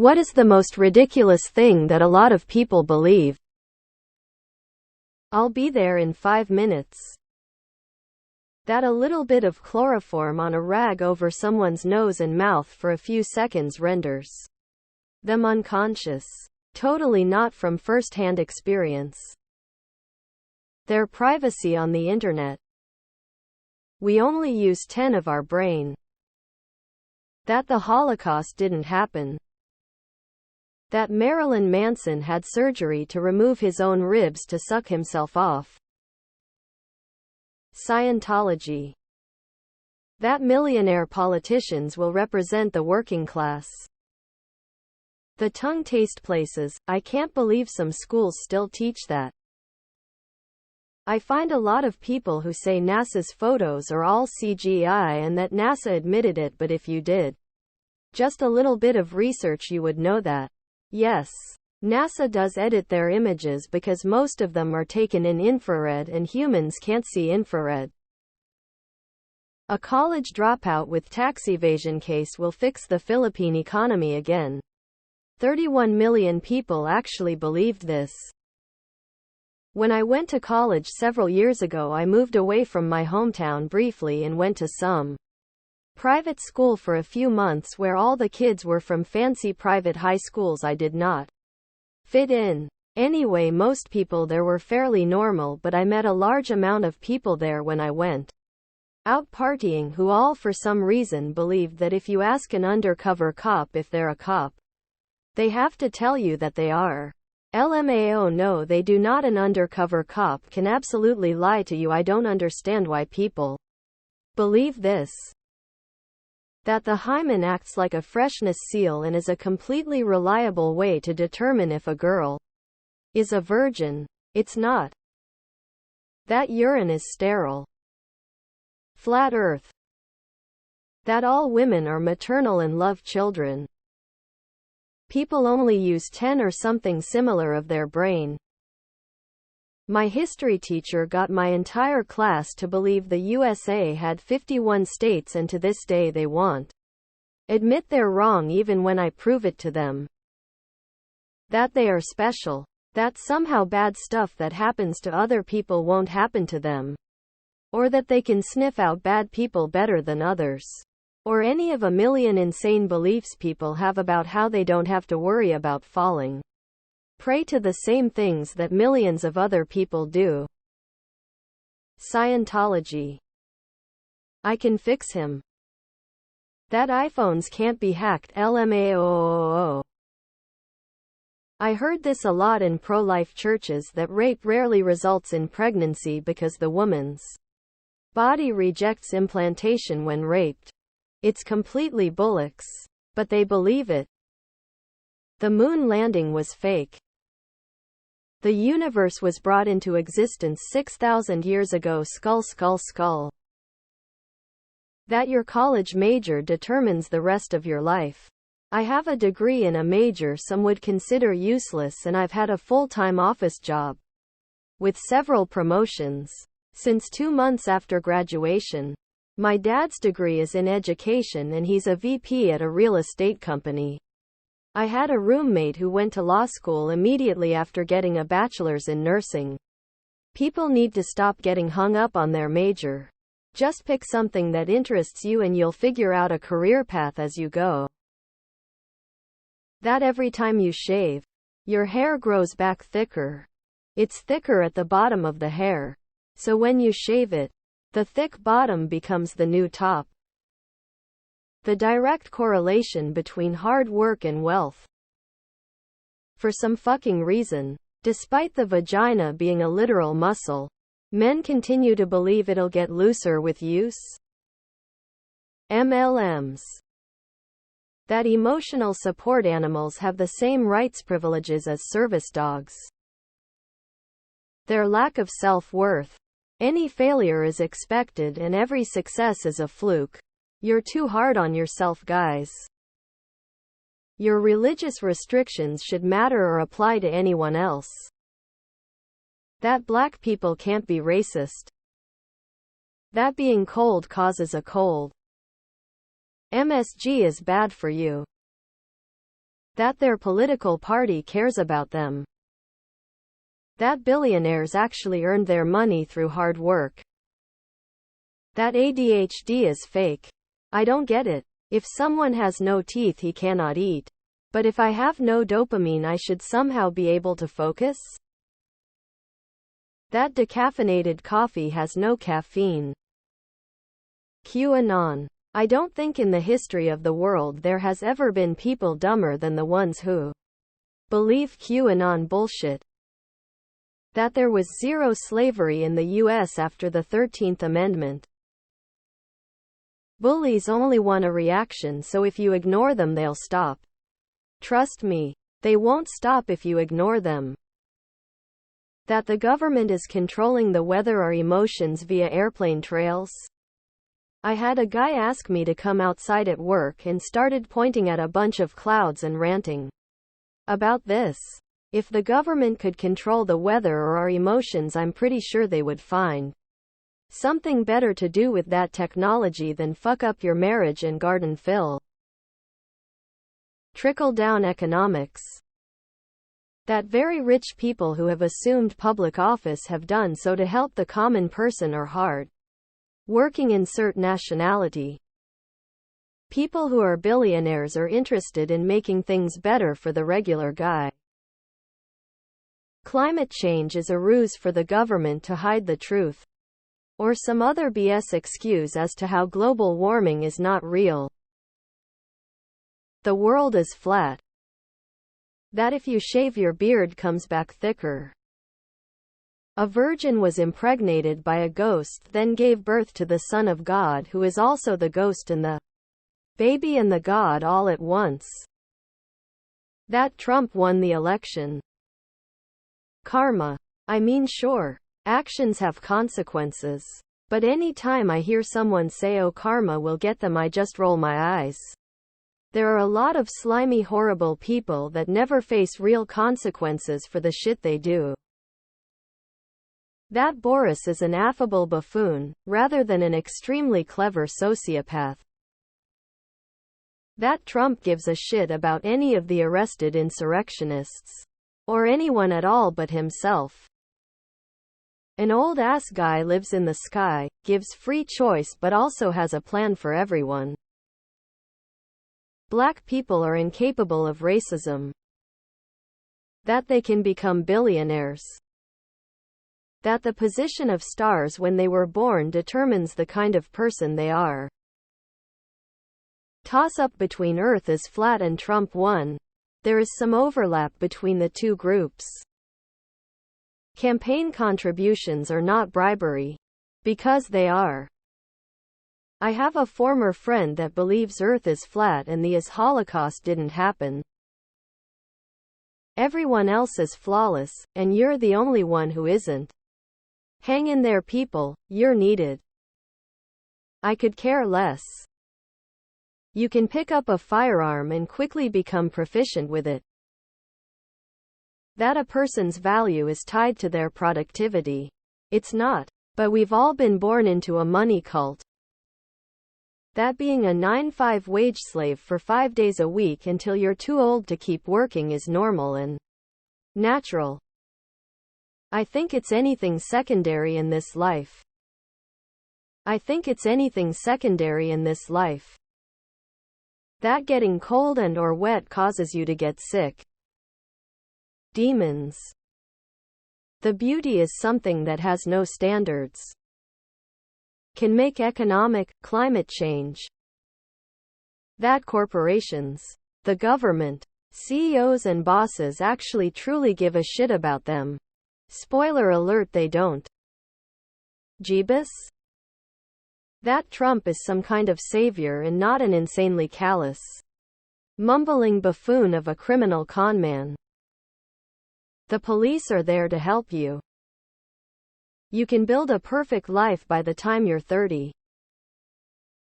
What is the most ridiculous thing that a lot of people believe? I'll be there in 5 minutes. That a little bit of chloroform on a rag over someone's nose and mouth for a few seconds renders them unconscious. Totally not from first-hand experience. Their privacy on the internet. We only use 10 of our brain. That the Holocaust didn't happen. That Marilyn Manson had surgery to remove his own ribs to suck himself off. Scientology. That millionaire politicians will represent the working class. The tongue taste places. I can't believe some schools still teach that. I find a lot of people who say NASA's photos are all CGI and that NASA admitted it, but if you did just a little bit of research you would know that. Yes, NASA does edit their images because most of them are taken in infrared and humans can't see infrared. A college dropout with tax evasion case will fix the Philippine economy again. 31 million people actually believed this. When I went to college several years ago, I moved away from my hometown briefly and went to some private school for a few months where all the kids were from fancy private high schools. I did not fit in. Anyway, most people there were fairly normal, but I met a large amount of people there when I went out partying who all for some reason believed that if you ask an undercover cop if they're a cop, they have to tell you that they are. LMAO, no, they do not. An undercover cop can absolutely lie to you. I don't understand why people believe this. That the hymen acts like a freshness seal and is a completely reliable way to determine if a girl is a virgin. It's not. That urine is sterile. Flat Earth. That all women are maternal and love children. People only use 10 or something similar of their brain. My history teacher got my entire class to believe the USA had 51 states, and to this day they won't admit they're wrong even when I prove it to them. That they are special. That somehow bad stuff that happens to other people won't happen to them. Or that they can sniff out bad people better than others. Or any of a million insane beliefs people have about how they don't have to worry about falling prey to the same things that millions of other people do. Scientology. I can fix him. That iPhones can't be hacked. LMAO. I heard this a lot in pro-life churches, that rape rarely results in pregnancy because the woman's body rejects implantation when raped. It's completely bullocks. But they believe it. The moon landing was fake. The universe was brought into existence 6,000 years ago. Skull. That your college major determines the rest of your life. I have a degree in a major some would consider useless, and I've had a full-time office job with several promotions since 2 months after graduation. My dad's degree is in education and he's a VP at a real estate company. I had a roommate who went to law school immediately after getting a bachelor's in nursing. People need to stop getting hung up on their major. Just pick something that interests you and you'll figure out a career path as you go. That every time you shave, your hair grows back thicker. It's thicker at the bottom of the hair. So when you shave it, the thick bottom becomes the new top. The direct correlation between hard work and wealth. For some fucking reason, despite the vagina being a literal muscle, men continue to believe it'll get looser with use. MLMs. That emotional support animals have the same rights privileges as service dogs. Their lack of self-worth. Any failure is expected and every success is a fluke. You're too hard on yourself, guys. Your religious restrictions should matter or apply to anyone else. That black people can't be racist. That being cold causes a cold. MSG is bad for you. That their political party cares about them. That billionaires actually earned their money through hard work. That ADHD is fake. I don't get it. If someone has no teeth, he cannot eat. But if I have no dopamine, I should somehow be able to focus? That decaffeinated coffee has no caffeine. QAnon. I don't think in the history of the world there has ever been people dumber than the ones who believe QAnon bullshit. That there was zero slavery in the US after the 13th Amendment. Bullies only want a reaction, so if you ignore them, they'll stop. Trust me, they won't stop if you ignore them. That the government is controlling the weather or emotions via airplane trails. I had a guy ask me to come outside at work and started pointing at a bunch of clouds and ranting about this. If the government could control the weather or our emotions, I'm pretty sure they would find something better to do with that technology than fuck up your marriage and garden fill. Trickle-down economics. That very rich people who have assumed public office have done so to help the common person or hard-working insert nationality. People who are billionaires are interested in making things better for the regular guy. Climate change is a ruse for the government to hide the truth, or some other BS excuse as to how global warming is not real. The world is flat. That if you shave, your beard comes back thicker. A virgin was impregnated by a ghost, then gave birth to the Son of God, who is also the ghost and the baby and the God all at once. That Trump won the election. Karma. I mean, sure, actions have consequences. But any time I hear someone say, oh, karma will get them, I just roll my eyes. There are a lot of slimy, horrible people that never face real consequences for the shit they do. That Boris is an affable buffoon, rather than an extremely clever sociopath. That Trump gives a shit about any of the arrested insurrectionists. Or anyone at all but himself. An old-ass guy lives in the sky, gives free choice but also has a plan for everyone. Black people are incapable of racism. That they can become billionaires. That the position of stars when they were born determines the kind of person they are. Toss-up between Earth is flat and Trump won. There is some overlap between the two groups. Campaign contributions are not bribery. Because they are. I have a former friend that believes Earth is flat and the Holocaust didn't happen. Everyone else is flawless, and you're the only one who isn't. Hang in there, people, you're needed. I could care less. You can pick up a firearm and quickly become proficient with it. That a person's value is tied to their productivity. It's not. But we've all been born into a money cult. That being a 9-5 wage slave for 5 days a week until you're too old to keep working is normal and natural. I think it's anything secondary in this life. I think it's anything secondary in this life. That getting cold and or wet causes you to get sick. Demons. The beauty is something that has no standards. Can make economic, climate change. That corporations, the government, CEOs and bosses actually truly give a shit about them. Spoiler alert, they don't. Jeebus? That Trump is some kind of savior and not an insanely callous, mumbling buffoon of a criminal conman. The police are there to help you. You can build a perfect life by the time you're 30.